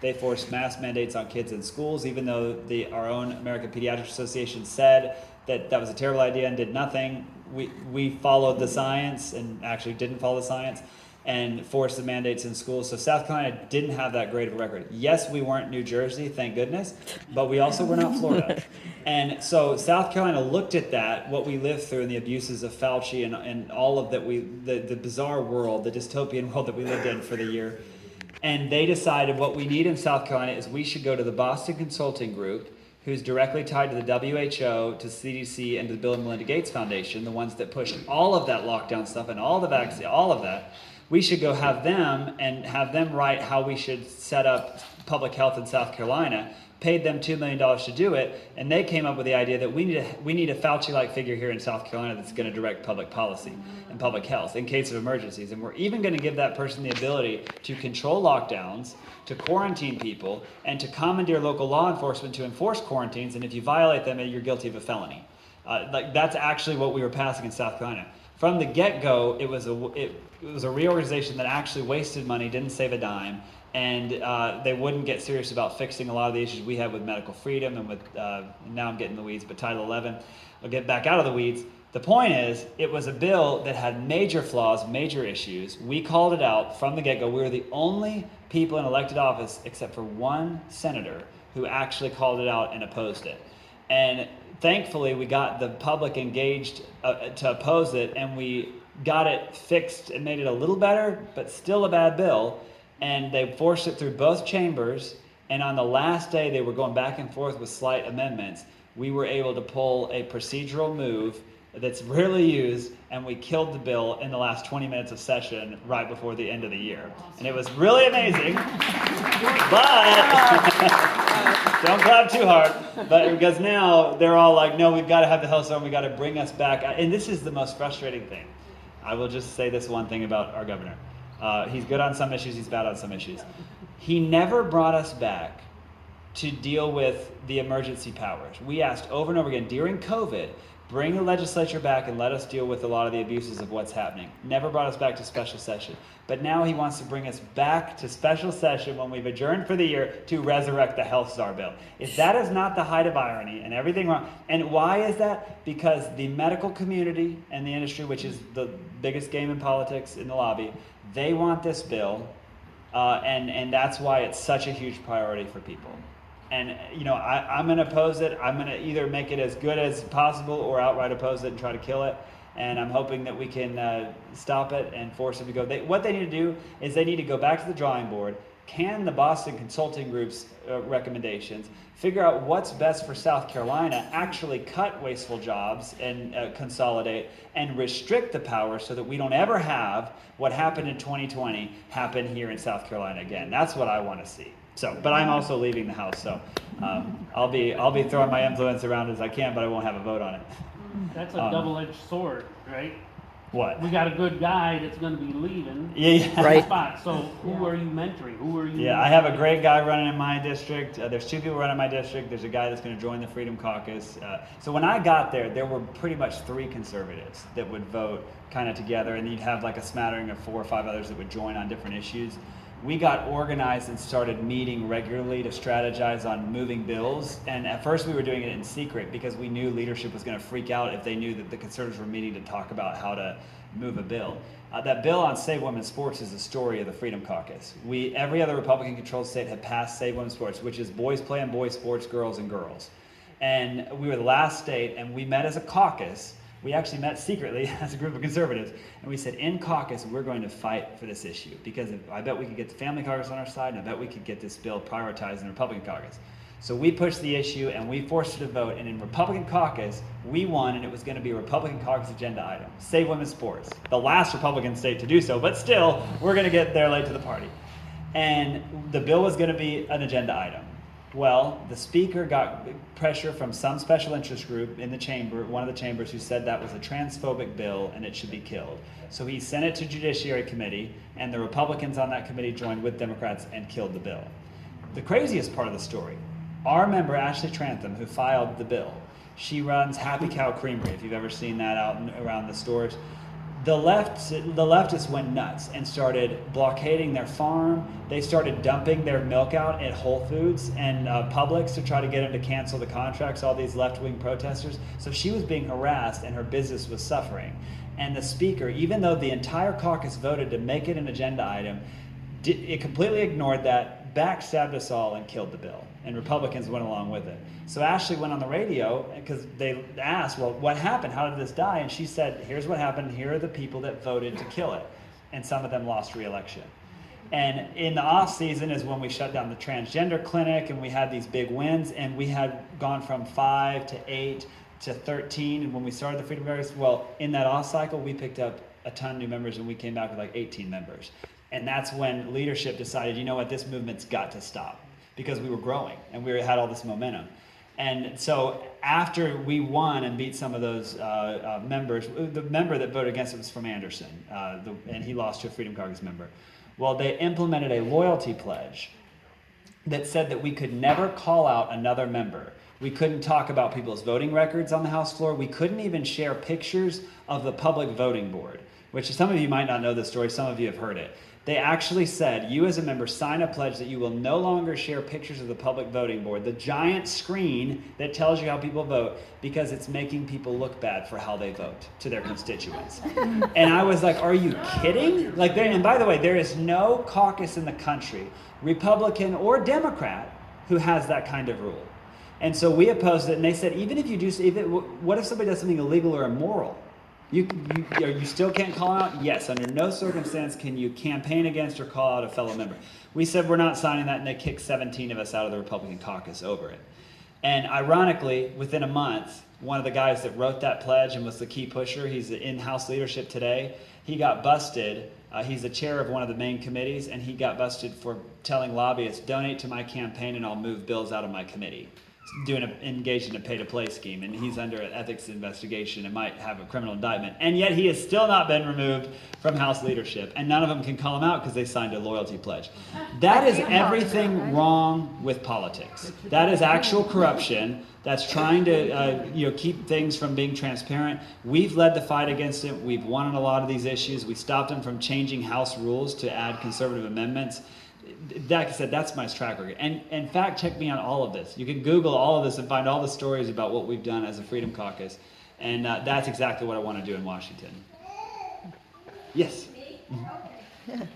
They forced mask mandates on kids in schools, even though our own American Pediatric Association said that that was a terrible idea and did nothing. We followed the science and actually didn't follow the science and forced the mandates in schools. So South Carolina didn't have that great of a record. Yes, we weren't New Jersey, thank goodness, but we also were not Florida. And so South Carolina looked at that, what we lived through and the abuses of Fauci and all of that, the bizarre world, the dystopian world that we lived in for the year. And they decided what we need in South Carolina is we should go to the Boston Consulting Group, who's directly tied to the WHO, to CDC, and to the Bill and Melinda Gates Foundation, the ones that pushed all of that lockdown stuff and all the vaccine, all of that. We should go have them write how we should set up public health in South Carolina, paid them $2 million to do it, and they came up with the idea that we need a Fauci-like figure here in South Carolina that's going to direct public policy and public health in case of emergencies. And we're even going to give that person the ability to control lockdowns, to quarantine people, and to commandeer local law enforcement to enforce quarantines, and if you violate them, you're guilty of a felony. That's actually what we were passing in South Carolina. From the get-go, it was a reorganization that actually wasted money, didn't save a dime, and they wouldn't get serious about fixing a lot of the issues we have with medical freedom and with, now I'm getting in the weeds, but Title 11. I'll get back out of the weeds. The point is, it was a bill that had major flaws, major issues. We called it out from the get-go. We were the only people in elected office, except for one senator, who actually called it out and opposed it. And thankfully, we got the public engaged to oppose it, and we got it fixed and made it a little better, but still a bad bill. And they forced it through both chambers, and on the last day they were going back and forth with slight amendments. We were able to pull a procedural move that's rarely used, and we killed the bill in the last 20 minutes of session right before the end of the year. And it was really amazing, but don't clap too hard, but because now they're all like, no, we've got to have the health zone, we got to bring us back. And this is the most frustrating thing. I will just say this one thing about our governor. He's good on some issues, he's bad on some issues. He never brought us back to deal with the emergency powers. We asked over and over again during COVID, bring the legislature back and let us deal with a lot of the abuses of what's happening. Never brought us back to special session. But now he wants to bring us back to special session when we've adjourned for the year to resurrect the health czar bill. If that is not the height of irony and everything wrong, and why is that? Because the medical community and the industry, which is the biggest game in politics in the lobby, they want this bill, and that's why it's such a huge priority for people. And I'm going to oppose it. I'm going to either make it as good as possible or outright oppose it and try to kill it. And I'm hoping that we can stop it and force it to go. What they need to do is they need to go back to the drawing board, can the Boston Consulting Group's recommendations, figure out what's best for South Carolina, actually cut wasteful jobs and consolidate and restrict the power so that we don't ever have what happened in 2020 happen here in South Carolina again. That's what I want to see. So, but I'm also leaving the House, so I'll be throwing my influence around as I can, but I won't have a vote on it. That's a double-edged sword, right? What? We got a good guy that's going to be leaving. Yeah. Right. Spot. So who are you mentoring? Who are you? Yeah, I have a great guy running in my district. There's two people running my district. There's a guy that's going to join the Freedom Caucus. So when I got there were pretty much 3 conservatives that would vote kind of together, and you'd have like a smattering of 4 or 5 others that would join on different issues. We got organized and started meeting regularly to strategize on moving bills. And at first we were doing it in secret because we knew leadership was going to freak out if they knew that the conservatives were meeting to talk about how to move a bill. That bill on Save Women's Sports is the story of the Freedom Caucus. Every other Republican-controlled state had passed Save Women's Sports, which is boys playing boys sports, girls and girls. And we were the last state, and we met as a caucus. We actually met secretly as a group of conservatives, and we said, in caucus, we're going to fight for this issue because I bet we could get the Family Caucus on our side, and I bet we could get this bill prioritized in the Republican caucus. So we pushed the issue, and we forced it to vote, and in Republican caucus, we won, and it was going to be a Republican caucus agenda item. Save women's sports. The last Republican state to do so, but still, we're going to get there late to the party. And the bill was going to be an agenda item. Well, the speaker got pressure from some special interest group in the chamber, one of the chambers, who said that was a transphobic bill and it should be killed. So he sent it to Judiciary Committee, and the Republicans on that committee joined with Democrats and killed the bill. The craziest part of the story, our member Ashley Trantham, who filed the bill, she runs Happy Cow Creamery, if you've ever seen that out around the stores. the leftists went nuts and started blockading their farm. They started dumping their milk out at Whole Foods and Publix to try to get them to cancel the contracts, all these left-wing protesters. So she was being harassed and her business was suffering. And the speaker, even though the entire caucus voted to make it an agenda item, it completely ignored that, backstabbed us all, and killed the bill. And Republicans went along with it. So Ashley went on the radio because they asked, well, what happened? How did this die? And she said, here's what happened. Here are the people that voted to kill it. And some of them lost re-election. And in the off season is when we shut down the transgender clinic and we had these big wins, and we had gone from 5 to 8 to 13. And when we started the Freedom Caucus, well, in that off cycle, we picked up a ton of new members and we came back with like 18 members. And that's when leadership decided, you know what, this movement's got to stop, because we were growing and we had all this momentum. And so after we won and beat some of those members, the member that voted against it was from Anderson, and he lost to a Freedom Caucus member. Well, they implemented a loyalty pledge that said that we could never call out another member. We couldn't talk about people's voting records on the House floor. We couldn't even share pictures of the public voting board, which some of you might not know this story, some of you have heard it. They actually said, you as a member sign a pledge that you will no longer share pictures of the public voting board, the giant screen that tells you how people vote, because it's making people look bad for how they vote to their constituents. And I was like, are you kidding? Like, and by the way, there is no caucus in the country, Republican or Democrat, who has that kind of rule. And so we opposed it, and they said, even if you do, what if somebody does something illegal or immoral? You still can't call out? Yes, under no circumstance can you campaign against or call out a fellow member. We said we're not signing that, and they kicked 17 of us out of the Republican caucus over it. And ironically, within a month, one of the guys that wrote that pledge and was the key pusher, he's in House leadership today, he got busted. He's the chair of one of the main committees, and he got busted for telling lobbyists, donate to my campaign and I'll move bills out of my committee. Engaged in a pay-to-play scheme, and he's under an ethics investigation and might have a criminal indictment. And yet he has still not been removed from House leadership, and none of them can call him out because they signed a loyalty pledge. That is everything wrong with politics. That is actual corruption. That's trying to keep things from being transparent. We've led the fight against it. We've won on a lot of these issues. We stopped them from changing House rules to add conservative amendments. Like I said, that's my track record. And fact check me on all of this. You can Google all of this and find all the stories about what we've done as a Freedom Caucus. And that's exactly what I want to do in Washington. Yes? Okay.